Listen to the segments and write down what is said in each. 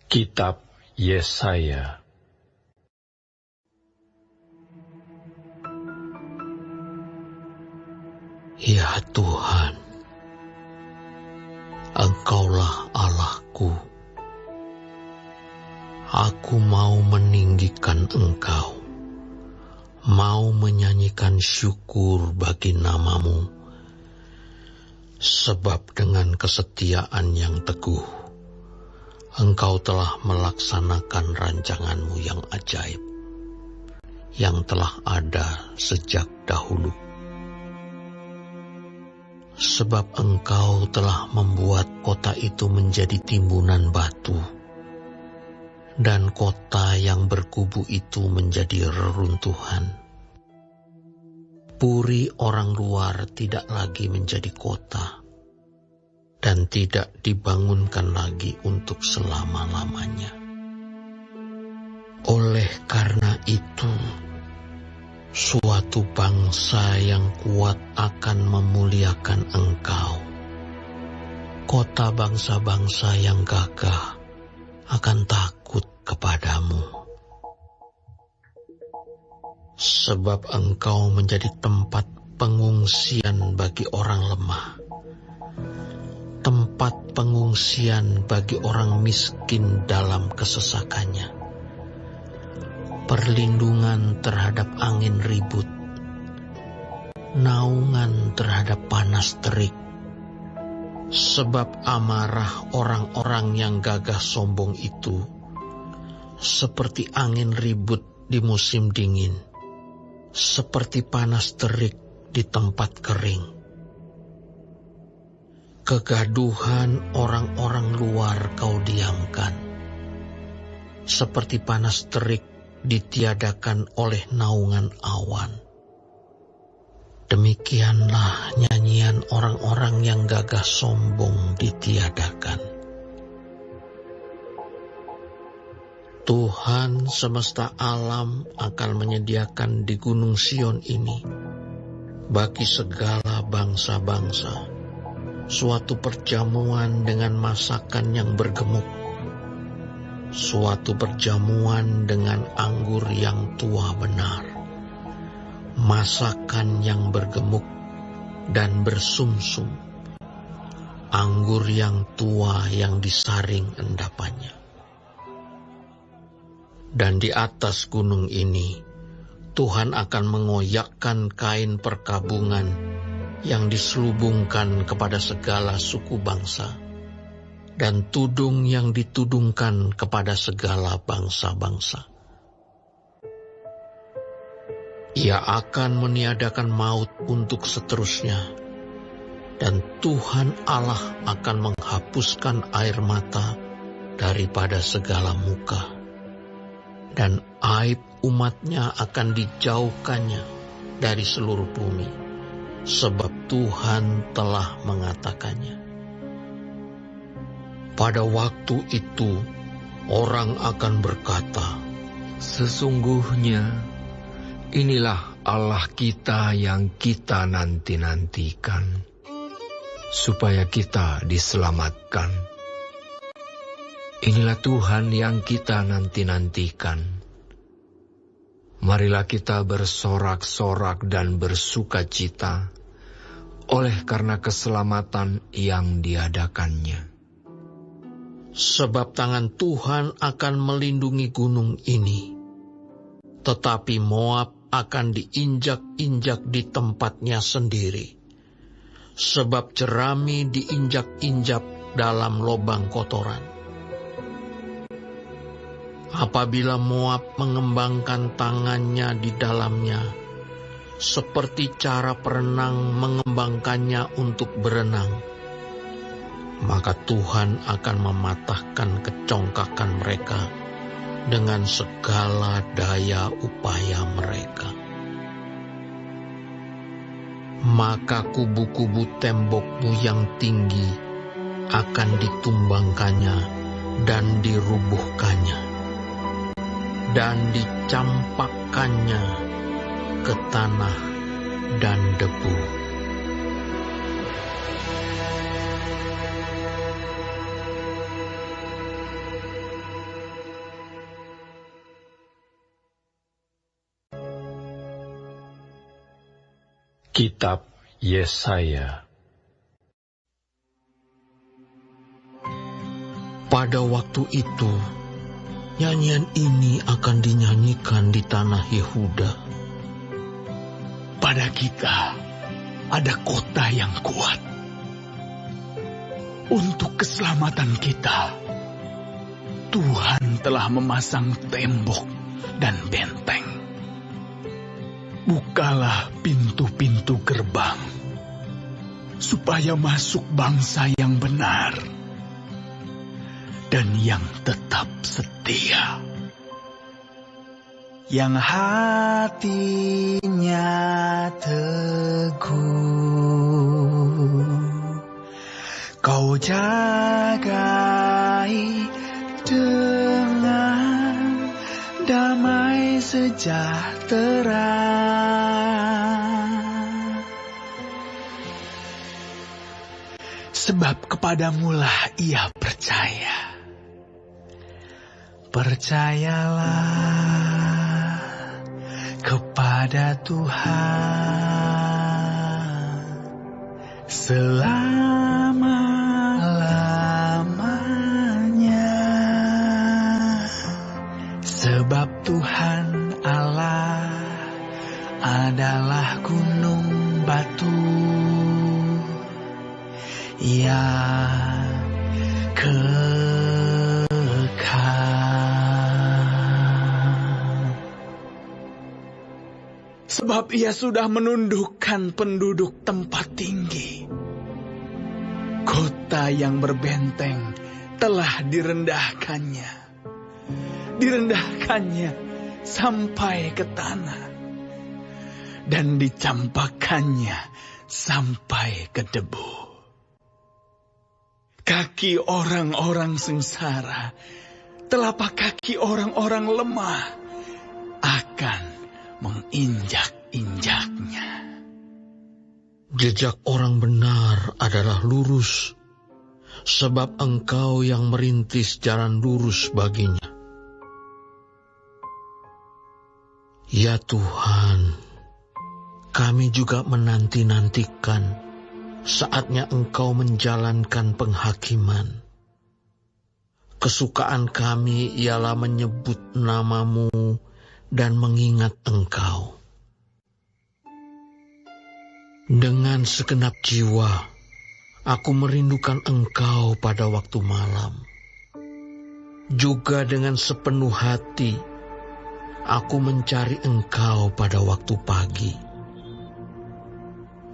Kitab Yesaya. Ya Tuhan, Engkaulah Allahku. Aku mau meninggikan Engkau, mau menyanyikan syukur bagi nama-Mu, sebab dengan kesetiaan yang teguh, Engkau telah melaksanakan rancangan-Mu yang ajaib, yang telah ada sejak dahulu. Sebab Engkau telah membuat kota itu menjadi timbunan batu, dan kota yang berkubu itu menjadi reruntuhan. Puri orang luar tidak lagi menjadi kota, dan tidak dibangunkan lagi untuk selama-lamanya. Oleh karena itu, suatu bangsa yang kuat akan memuliakan Engkau. Kota bangsa-bangsa yang gagah akan takut kepadamu. Sebab Engkau menjadi tempat pengungsian bagi orang lemah, tempat pengungsian bagi orang miskin dalam kesesakannya, perlindungan terhadap angin ribut, naungan terhadap panas terik. Sebab amarah orang-orang yang gagah sombong itu seperti angin ribut di musim dingin, seperti panas terik di tempat kering. Kegaduhan orang-orang luar Kau diamkan, seperti panas terik ditiadakan oleh naungan awan. Demikianlah nyanyian orang-orang yang gagah sombong ditiadakan. Tuhan semesta alam akan menyediakan di Gunung Sion ini bagi segala bangsa-bangsa suatu perjamuan dengan masakan yang bergemuk, suatu perjamuan dengan anggur yang tua benar, masakan yang bergemuk dan bersumsum, anggur yang tua yang disaring endapannya. Dan di atas gunung ini, Tuhan akan mengoyakkan kain perkabungan yang diselubungkan kepada segala suku bangsa, dan tudung yang ditudungkan kepada segala bangsa-bangsa. Ia akan meniadakan maut untuk seterusnya, dan Tuhan Allah akan menghapuskan air mata daripada segala muka, dan aib umatnya akan dijauhkannya dari seluruh bumi, sebab Tuhan telah mengatakannya. Pada waktu itu, orang akan berkata, sesungguhnya inilah Allah kita yang kita nanti-nantikan, supaya kita diselamatkan. Inilah Tuhan yang kita nanti-nantikan. Marilah kita bersorak-sorak dan bersukacita oleh karena keselamatan yang diadakannya. Sebab tangan Tuhan akan melindungi gunung ini, tetapi Moab akan diinjak-injak di tempatnya sendiri. Sebab jerami diinjak-injak dalam lobang kotoran. Apabila Moab mengembangkan tangannya di dalamnya, seperti cara perenang mengembangkannya untuk berenang, maka Tuhan akan mematahkan kecongkakan mereka dengan segala daya upaya mereka. Maka kubu-kubu tembokmu yang tinggi akan ditumbangkannya dan dirubuhkannya, dan dicampakkannya ke tanah dan debu. Kitab Yesaya. Pada waktu itu, nyanyian ini akan dinyanyikan di tanah Yehuda. Pada kita ada kota yang kuat. Untuk keselamatan kita, Tuhan telah memasang tembok dan benteng. Bukalah pintu-pintu gerbang, supaya masuk bangsa yang benar dan yang tetap setia, yang hatinya teguh. Kau jagai dengan damai sejahtera. Sebab kepadamulah ia percaya. Percayalah kepada Tuhan selama-lamanya. Sebab Tuhan Allah adalah gunung batu yang kekal. Sebab ia sudah menundukkan penduduk tempat tinggi. Kota yang berbenteng telah direndahkannya. Direndahkannya sampai ke tanah. Dan dicampakkannya sampai ke debu. Kaki orang-orang sengsara, telapak kaki orang-orang lemah akan menginjak-injaknya. Jejak orang benar adalah lurus, sebab Engkau yang merintis jalan lurus baginya. Ya Tuhan, kami juga menanti-nantikan saatnya Engkau menjalankan penghakiman. Kesukaan kami ialah menyebut nama-Mu dan mengingat Engkau. Dengan segenap jiwa, aku merindukan Engkau pada waktu malam. Juga dengan sepenuh hati, aku mencari Engkau pada waktu pagi.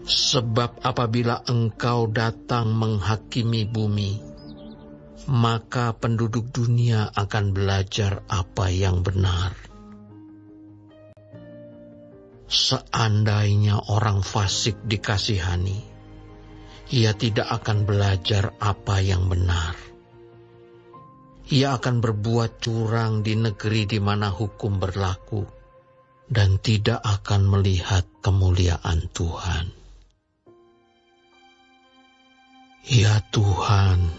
Sebab apabila Engkau datang menghakimi bumi, maka penduduk dunia akan belajar apa yang benar. Seandainya orang fasik dikasihani, ia tidak akan belajar apa yang benar. Ia akan berbuat curang di negeri di mana hukum berlaku, dan tidak akan melihat kemuliaan Tuhan. Ya Tuhan,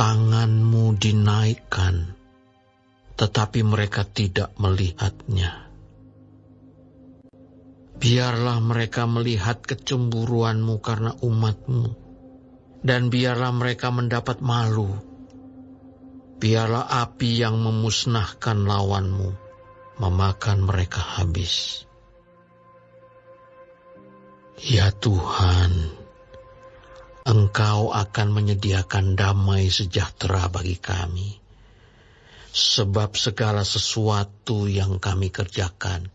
tangan-Mu dinaikkan, tetapi mereka tidak melihatnya. Biarlah mereka melihat kecemburuan-Mu karena umat-Mu, dan biarlah mereka mendapat malu. Biarlah api yang memusnahkan lawan-Mu memakan mereka habis. Ya Tuhan, Engkau akan menyediakan damai sejahtera bagi kami, sebab segala sesuatu yang kami kerjakan,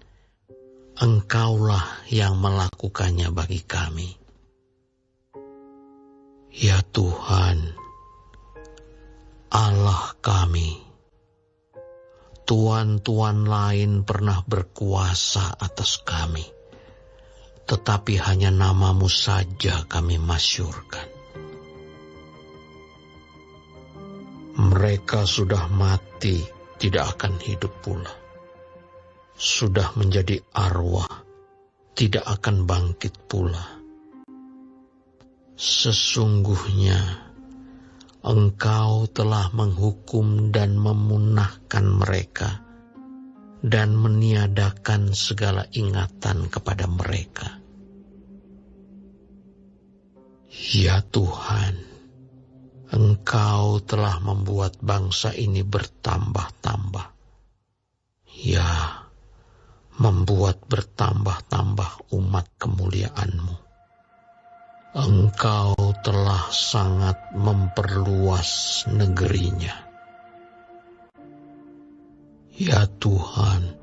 Engkaulah yang melakukannya bagi kami. Ya Tuhan, Allah kami, tuan-tuan lain pernah berkuasa atas kami, tetapi hanya nama-Mu saja kami masyhurkan. Mereka sudah mati, tidak akan hidup pula. Sudah menjadi arwah, tidak akan bangkit pula. Sesungguhnya Engkau telah menghukum dan memunahkan mereka, dan meniadakan segala ingatan kepada mereka. Ya Tuhan, Engkau telah membuat bangsa ini bertambah-tambah. Ya, membuat bertambah-tambah umat kemuliaan-Mu. Engkau telah sangat memperluas negerinya. Ya Tuhan,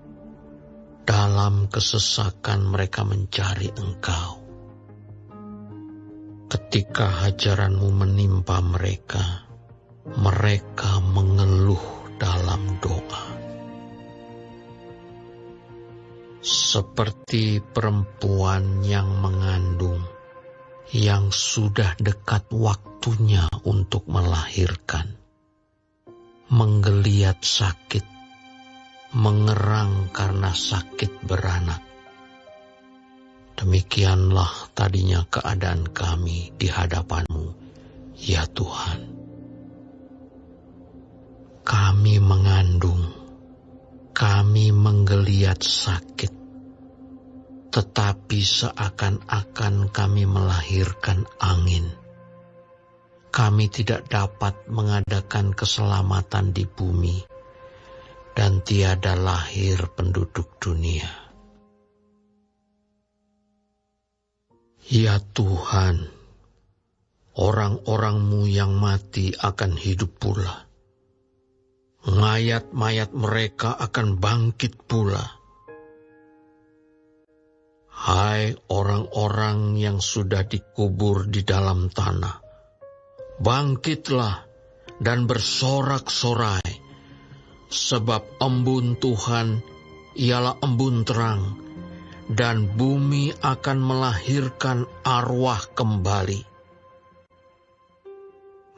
dalam kesesakan mereka mencari Engkau. Ketika hajaran-Mu menimpa mereka, mereka mengeluh dalam doa. Seperti perempuan yang mengandung, yang sudah dekat waktunya untuk melahirkan, menggeliat sakit, mengerang karena sakit beranak. Demikianlah tadinya keadaan kami di hadapan-Mu, ya Tuhan. Kami mengandung, kami menggeliat sakit, tetapi seakan-akan kami melahirkan angin. Kami tidak dapat mengadakan keselamatan di bumi, dan tiada lahir penduduk dunia. Ya Tuhan, orang-orang-Mu yang mati akan hidup pula. Mayat-mayat mereka akan bangkit pula. Hai orang-orang yang sudah dikubur di dalam tanah, bangkitlah dan bersorak-sorai, sebab embun Tuhan ialah embun terang, dan bumi akan melahirkan arwah kembali.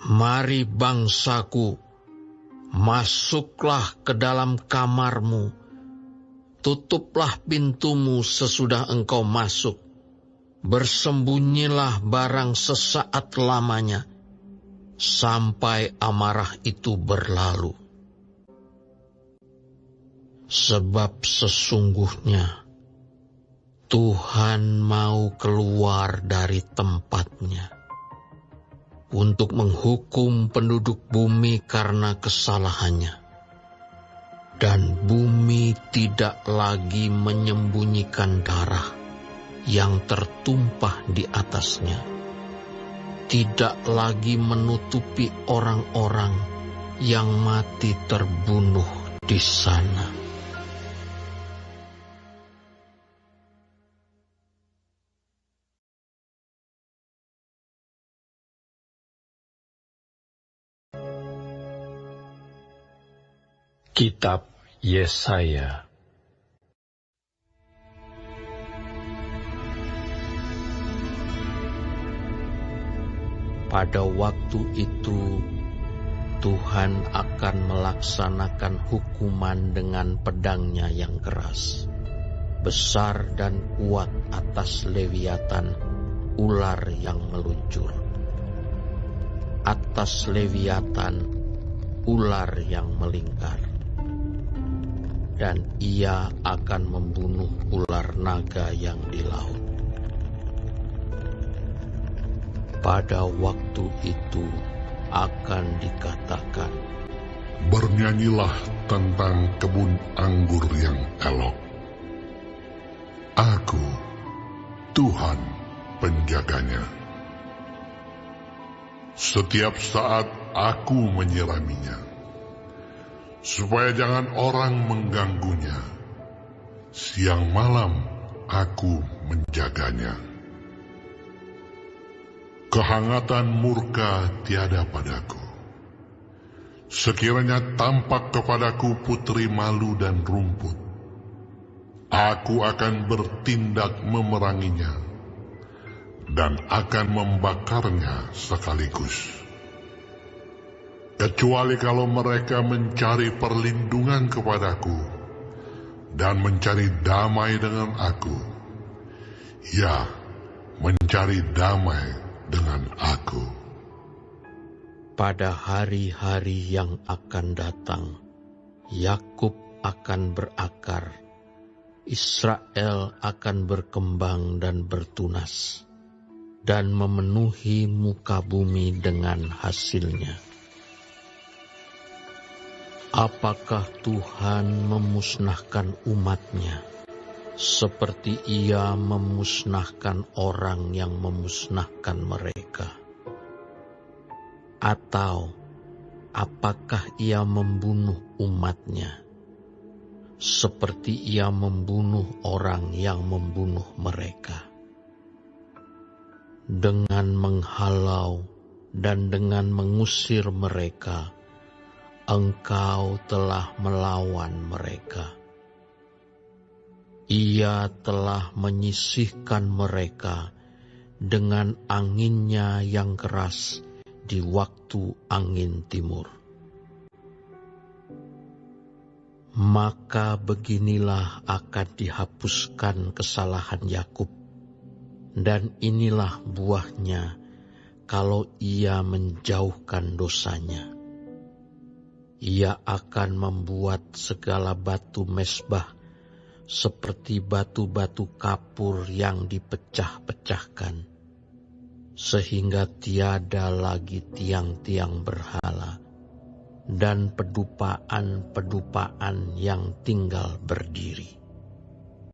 Mari bangsaku, masuklah ke dalam kamar-Mu, tutuplah pintu-Mu sesudah engkau masuk, bersembunyilah barang sesaat lamanya, sampai amarah itu berlalu. Sebab sesungguhnya Tuhan mau keluar dari tempatnya untuk menghukum penduduk bumi karena kesalahannya, dan bumi tidak lagi menyembunyikan darah yang tertumpah di atasnya, tidak lagi menutupi orang-orang yang mati terbunuh di sana. Kitab Yesaya. Pada waktu itu, Tuhan akan melaksanakan hukuman dengan pedangnya yang keras, besar dan kuat atas Leviatan, ular yang meluncur. Atas Leviatan, ular yang melingkar. Dan ia akan membunuh ular naga yang di laut. Pada waktu itu akan dikatakan, bernyanyilah tentang kebun anggur yang elok. Aku, Tuhan penjaganya. Setiap saat aku menyiraminya, supaya jangan orang mengganggunya. Siang malam aku menjaganya. Kehangatan murka tiada padaku. Sekiranya tampak kepadaku putri malu dan rumput, aku akan bertindak memeranginya, dan akan membakarnya sekaligus. Kecuali kalau mereka mencari perlindungan kepadaku dan mencari damai dengan aku, ya, mencari damai dengan aku. Pada hari-hari yang akan datang, Yakub akan berakar, Israel akan berkembang dan bertunas, dan memenuhi muka bumi dengan hasilnya. Apakah Tuhan memusnahkan umat-Nya seperti Ia memusnahkan orang yang memusnahkan mereka? Atau apakah Ia membunuh umat-Nya seperti Ia membunuh orang yang membunuh mereka? Dengan menghalau dan dengan mengusir mereka, Engkau telah melawan mereka. Ia telah menyisihkan mereka dengan anginnya yang keras di waktu angin timur. Maka beginilah akan dihapuskan kesalahan Yakub, dan inilah buahnya kalau ia menjauhkan dosanya. Ia akan membuat segala batu mezbah seperti batu-batu kapur yang dipecah-pecahkan, sehingga tiada lagi tiang-tiang berhala dan pedupaan-pedupaan yang tinggal berdiri.